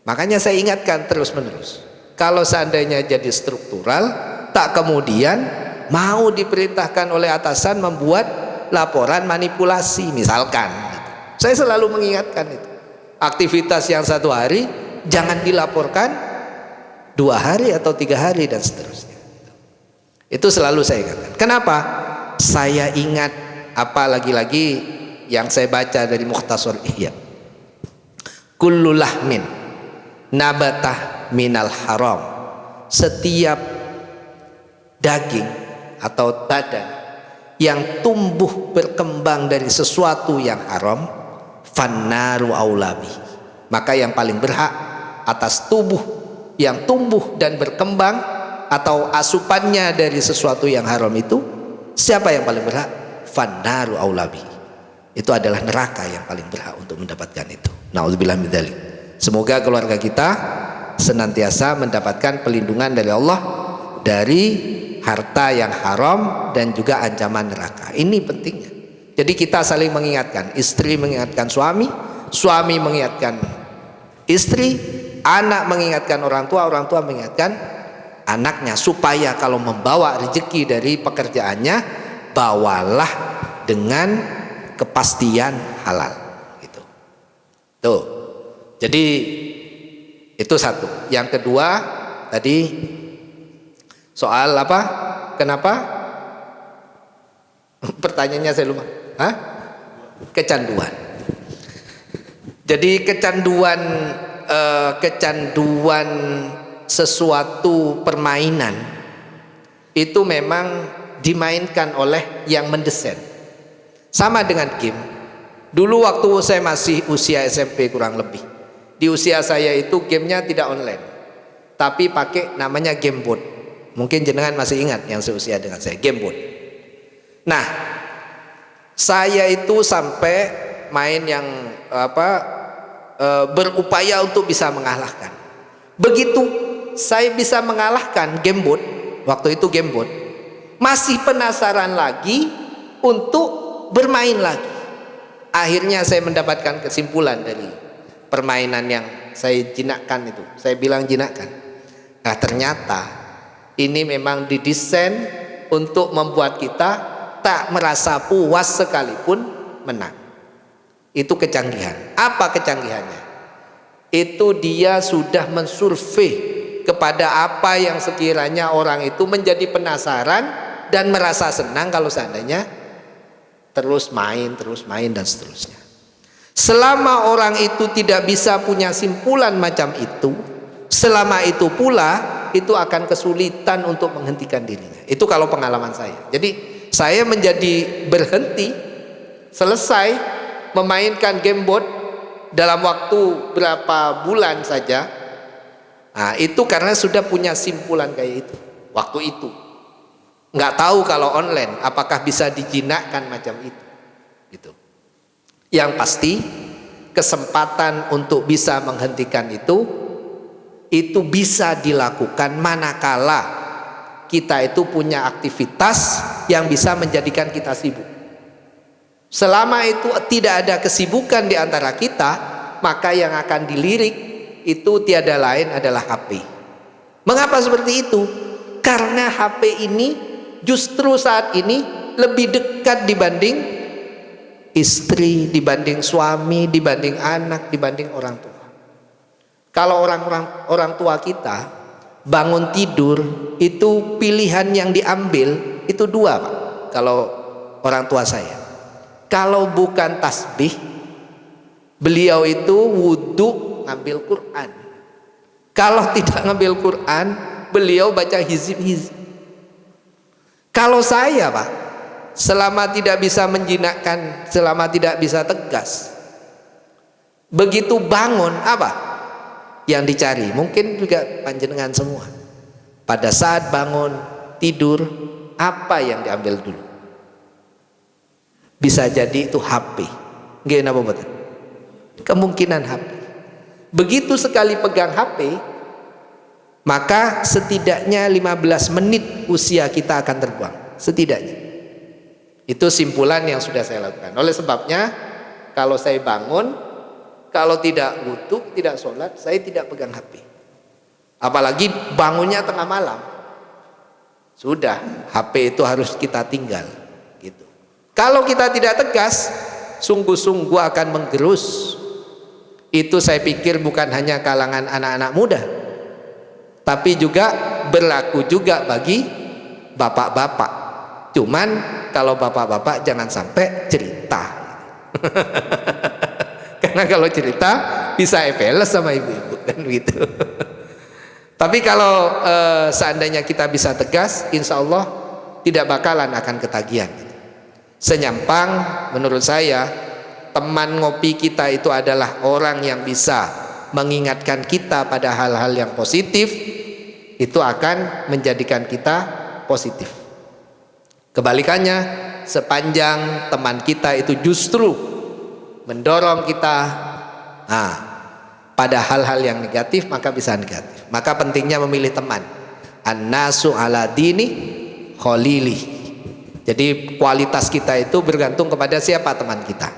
Makanya saya ingatkan terus-menerus, kalau seandainya jadi struktural, tak kemudian mau diperintahkan oleh atasan membuat laporan manipulasi misalkan. Saya selalu mengingatkan itu. Aktivitas yang 1 hari jangan dilaporkan 2 hari atau 3 hari dan seterusnya. Itu selalu saya ingatkan. Kenapa? Saya ingat lagi-lagi yang saya baca dari Mukhtasar Ihya. Kullu lahmin nabatah minal haram. Setiap daging atau badan yang tumbuh berkembang dari sesuatu yang haram, fannaru aulabi, maka yang paling berhak atas tubuh yang tumbuh dan berkembang atau asupannya dari sesuatu yang haram itu, siapa yang paling berhak? Fannaru aulabi, itu adalah neraka yang paling berhak untuk mendapatkan itu. Nauzubillah min dzalik. Semoga keluarga kita senantiasa mendapatkan pelindungan dari Allah dari harta yang haram dan juga ancaman neraka. Ini pentingnya. Jadi kita saling mengingatkan, istri mengingatkan suami, suami mengingatkan istri, anak mengingatkan orang tua mengingatkan anaknya, supaya kalau membawa rezeki dari pekerjaannya, bawalah dengan kepastian halal. Gitu. Tuh. Jadi itu satu. Yang kedua tadi, Soal apa? Kenapa? Pertanyaannya saya lupa. Hah? Kecanduan. Jadi kecanduan sesuatu permainan itu memang dimainkan oleh yang mendesain. Sama dengan game. Dulu waktu saya masih usia SMP kurang lebih, di usia saya itu gamenya tidak online, tapi pakai namanya game board. Mungkin jenengan masih ingat yang seusia dengan saya, game board. Nah, saya itu sampai main yang berupaya untuk bisa mengalahkan. Begitu saya bisa mengalahkan game board, waktu itu game board, masih penasaran lagi untuk bermain lagi. Akhirnya saya mendapatkan kesimpulan dari permainan yang saya jinakkan itu. Saya bilang jinakkan. Nah, ternyata ini memang didesain untuk membuat kita tak merasa puas sekalipun menang. Itu kecanggihan. Apa kecanggihannya? Itu dia sudah mensurvei kepada apa yang sekiranya orang itu menjadi penasaran dan merasa senang kalau seandainya terus main dan seterusnya. Selama orang itu tidak bisa punya simpulan macam itu, selama itu pula itu akan kesulitan untuk menghentikan dirinya. Itu kalau pengalaman saya. Jadi saya menjadi berhenti, selesai memainkan game board dalam waktu berapa bulan saja. Nah, itu karena sudah punya simpulan kayak itu waktu itu. Nggak tahu kalau online apakah bisa dijinakkan macam itu gitu. Yang pasti kesempatan untuk bisa menghentikan itu bisa dilakukan manakala kita itu punya aktivitas yang bisa menjadikan kita sibuk. Selama itu tidak ada kesibukan di antara kita, maka yang akan dilirik itu tiada lain adalah HP. Mengapa seperti itu? Karena HP ini justru saat ini lebih dekat dibanding istri, dibanding suami, dibanding anak, dibanding orang tua. Kalau orang tua kita bangun tidur itu pilihan yang diambil itu dua, Pak. Kalau orang tua saya, kalau bukan tasbih, beliau itu wudhu ngambil Quran. Kalau tidak ngambil Quran, beliau baca hizib-hizib. Kalau saya, Pak, selama tidak bisa menjinakkan, selama tidak bisa tegas, begitu bangun apa yang dicari? Mungkin juga panjenengan semua. Pada saat bangun tidur, apa yang diambil dulu? Bisa jadi itu HP. Nggih napa mboten? Kemungkinan HP. Begitu sekali pegang HP, maka setidaknya 15 menit usia kita akan terbuang, setidaknya. Itu simpulan yang sudah saya lakukan. Oleh sebabnya, kalau saya bangun, kalau tidak wudu, tidak sholat, saya tidak pegang HP. Apalagi bangunnya tengah malam, sudah HP itu harus kita tinggal gitu. Kalau kita tidak tegas, sungguh-sungguh akan menggerus. Itu saya pikir bukan hanya kalangan anak-anak muda, tapi juga berlaku juga bagi bapak-bapak. Cuman kalau bapak-bapak jangan sampai cerita. Karena kalau cerita bisa epeles sama ibu-ibu kan gitu. Tapi kalau seandainya kita bisa tegas, insya Allah tidak bakalan akan ketagihan. Senyampang menurut saya, teman ngopi kita itu adalah orang yang bisa mengingatkan kita pada hal-hal yang positif. Itu akan menjadikan kita positif. Kebalikannya, sepanjang teman kita itu justru mendorong kita pada hal-hal yang negatif, maka bisa negatif. Maka pentingnya memilih teman. An-nasu ala dini khalili. Jadi kualitas kita itu bergantung kepada siapa teman kita.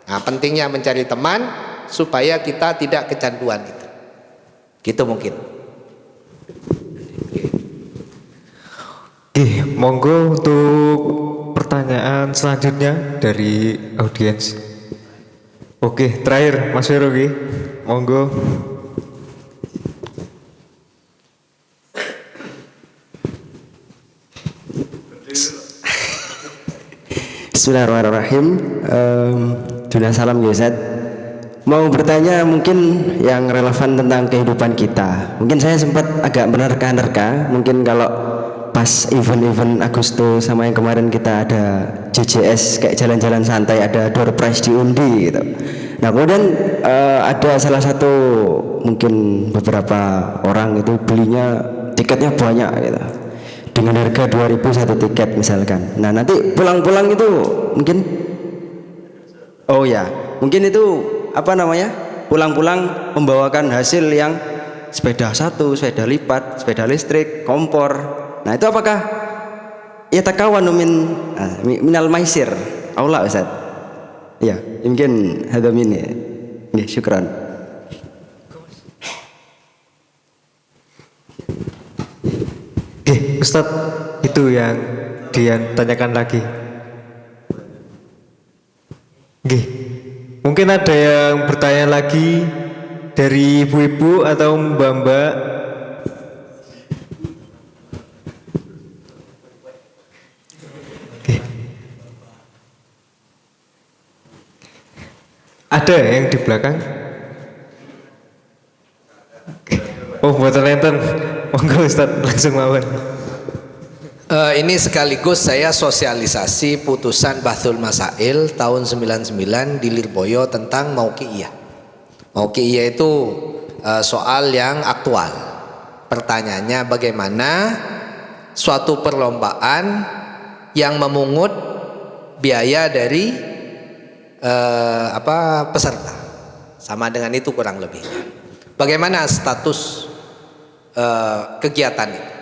Nah, pentingnya mencari teman supaya kita tidak kecanduan itu. Gitu mungkin. Oke, monggo untuk pertanyaan selanjutnya dari audiens. Oke, terakhir Mas Vero, monggo. Bismillahirrahmanirrahim. Dunia salam ya Ustaz. Mau bertanya mungkin yang relevan tentang kehidupan kita. Mungkin saya sempat agak menerka-nerka. Mungkin kalau pas event-event Agustus sama yang kemarin kita ada JJS kayak jalan-jalan santai, ada door prize diundi gitu. Nah kemudian ada salah satu mungkin beberapa orang itu belinya tiketnya banyak gitu, dengan harga 2.000 satu tiket misalkan. Nah nanti pulang-pulang itu mungkin, oh ya, mungkin itu apa namanya, pulang-pulang membawakan hasil yang sepeda satu, sepeda lipat, sepeda listrik, kompor. Nah itu apakah ya takawanu minal maisir? Aula Ustaz. Ya, mungkin hadam ini. Ya, syukran. Ustadz, itu yang dia tanyakan lagi. Oke. Mungkin ada yang bertanya lagi dari ibu-ibu atau mbak-mbak. Oke. Ada yang di belakang? Oh, buatan lantern. Monggo Ustadz, langsung mawon. Ini sekaligus saya sosialisasi putusan Bahthul Masail tahun 99 di Lirboyo tentang Mauqi'iyah. Mauqi'iyah itu soal yang aktual. Pertanyaannya bagaimana suatu perlombaan yang memungut biaya dari peserta. Sama dengan itu kurang lebih. Bagaimana status kegiatan itu?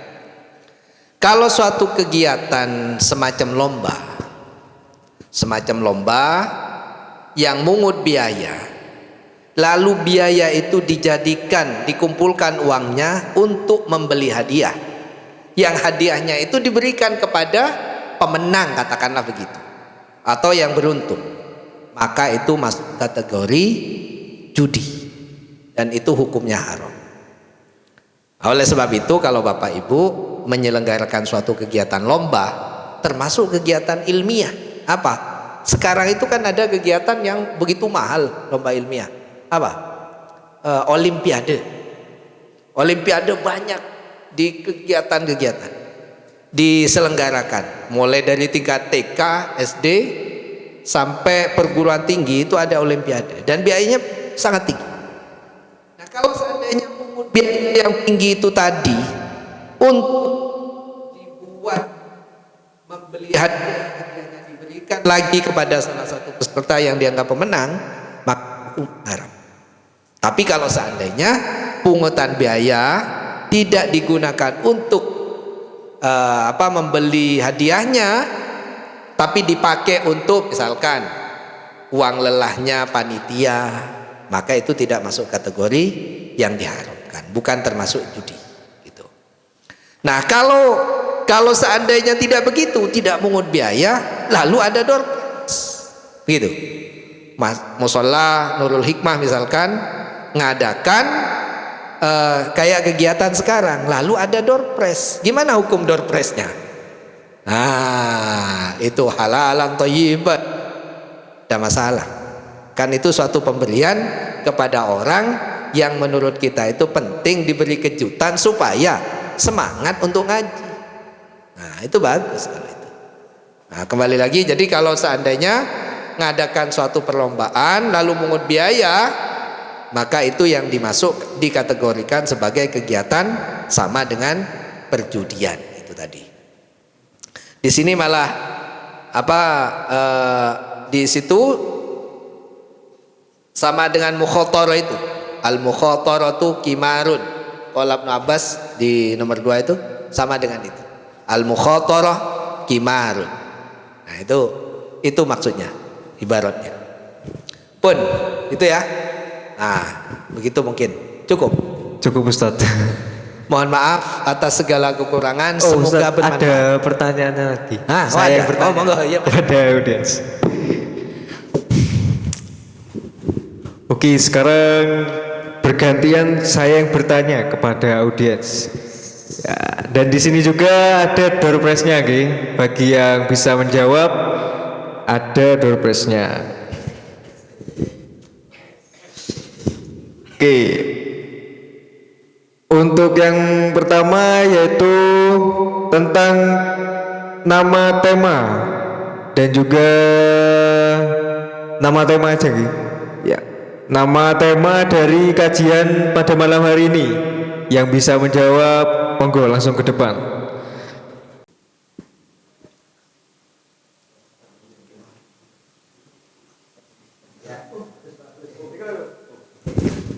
Kalau suatu kegiatan semacam lomba yang mungut biaya, lalu biaya itu dikumpulkan uangnya untuk membeli hadiah, yang hadiahnya itu diberikan kepada pemenang, katakanlah begitu, atau yang beruntung, maka itu masuk kategori judi dan itu hukumnya haram. Oleh sebab itu kalau Bapak Ibu menyelenggarakan suatu kegiatan lomba, termasuk kegiatan ilmiah, apa? Sekarang itu kan ada kegiatan yang begitu mahal, lomba ilmiah. Apa? Olimpiade. Olimpiade banyak di kegiatan-kegiatan diselenggarakan, mulai dari tingkat TK, SD sampai perguruan tinggi itu ada olimpiade dan biayanya sangat tinggi. Nah, kalau seandainya biaya yang tinggi itu tadi untuk dibuat membeli hadiahnya diberikan lagi kepada salah satu peserta yang dianggap pemenang, maka haram. Tapi kalau seandainya pungutan biaya tidak digunakan untuk membeli hadiahnya, tapi dipakai untuk misalkan uang lelahnya panitia, maka itu tidak masuk kategori yang diharamkan, bukan termasuk judi. Gitu. Nah, kalau seandainya tidak begitu, tidak mungut biaya, lalu ada door prize, gitu. Musholla Nurul Hikmah misalkan ngadakan kayak kegiatan sekarang, lalu ada door prize. Gimana hukum door prize-nya? Nah, itu halalan thayyiban, tidak masalah. Kan itu suatu pemberian kepada orang yang menurut kita itu penting diberi kejutan supaya semangat untuk ngaji. Nah, itu bagus kalau itu. Nah, kembali lagi, jadi kalau seandainya ngadakan suatu perlombaan lalu mungut biaya, maka itu yang dikategorikan sebagai kegiatan sama dengan perjudian itu tadi. Di sini malah di situ sama dengan mukhatarah itu. Al-mukhataratu kimarun. Qala Ibnu Abbas di nomor 2 itu sama dengan itu. Al-mukhatarah kimarun. Nah, itu maksudnya, ibaratnya. Pun itu ya. Nah, begitu mungkin. Cukup Ustadz. Mohon maaf atas segala kekurangan. Oh, Semoga Ustadz, bermanfaat. ada pertanyaannya lagi. Saya yang bertanya. Monggo, ya. Ada audiens. Oke, sekarang bergantian saya yang bertanya kepada audiens. Ya, dan di sini juga ada door prize-nya, bagi yang bisa menjawab ada door prize-nya. Oke. Untuk yang pertama yaitu tentang nama tema dan juga nama tema aja gitu. Ya. Nama tema dari kajian pada malam hari ini. Yang bisa menjawab, monggo langsung ke depan.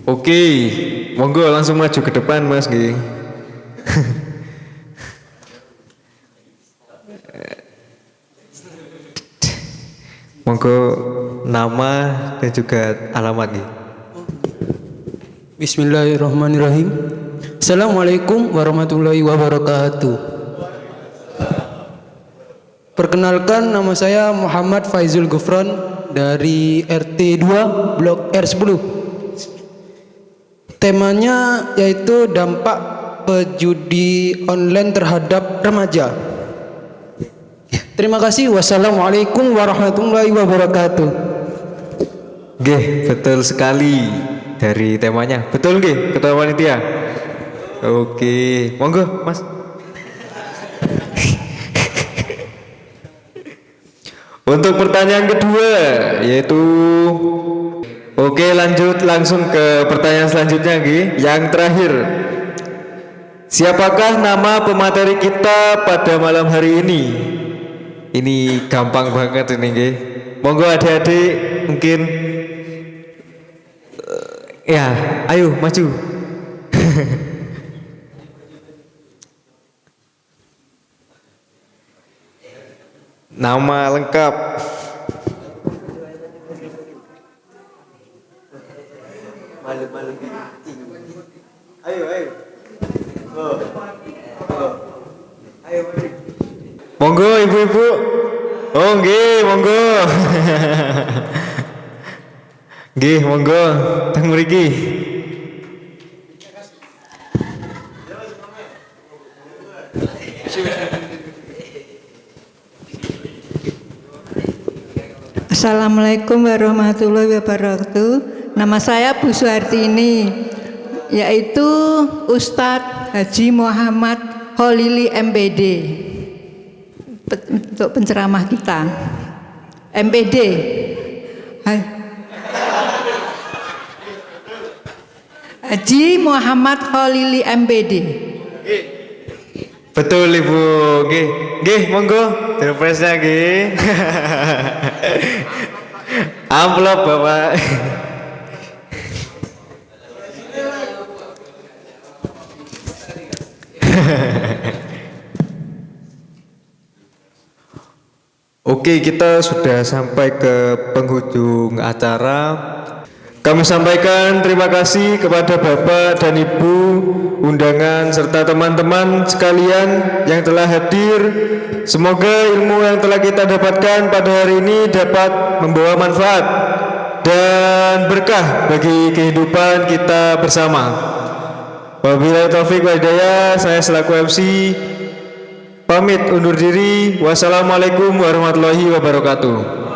Oke, monggo langsung maju ke depan Mas G. Monggo nama dan juga alamat G. Bismillahirrahmanirrahim. Assalamualaikum warahmatullahi wabarakatuh. Perkenalkan, nama saya Muhammad Faizul Gufron dari RT 2 Blok R10. Temanya yaitu dampak pejudi online terhadap remaja. Terima kasih. Wassalamualaikum warahmatullahi wabarakatuh. Nggih, betul sekali dari temanya. Betul nggih, Ketua Panitia? Oke, monggo Mas. Untuk pertanyaan kedua yaitu oke, lanjut langsung ke pertanyaan selanjutnya nggih. Yang terakhir. Siapakah nama pemateri kita pada malam hari ini? Ini gampang banget ini nggih. Monggo adik-adik mungkin ya, ayo maju. Nama lengkap. Monggo ibu-ibu. Oh nggih, monggo. Nggih, monggo teng mriki. Assalamualaikum warahmatullahi wabarakatuh. Nama saya Bu Suhartini, yaitu Ustadz Haji Muhammad Kholili MPD. Untuk penceramah kita, MPD. Haji Muhammad Kholili MPD. Betul Ibu, nggih. Nggih, monggo surprise-nya nggih. Amplop Bapak. Oke, kita sudah sampai ke penghujung acara. Kami sampaikan terima kasih kepada Bapak dan Ibu undangan serta teman-teman sekalian yang telah hadir. Semoga ilmu yang telah kita dapatkan pada hari ini dapat membawa manfaat dan berkah bagi kehidupan kita bersama. Wabillahi taufik wal hidayah, saya selaku MC pamit undur diri. Wassalamualaikum warahmatullahi wabarakatuh.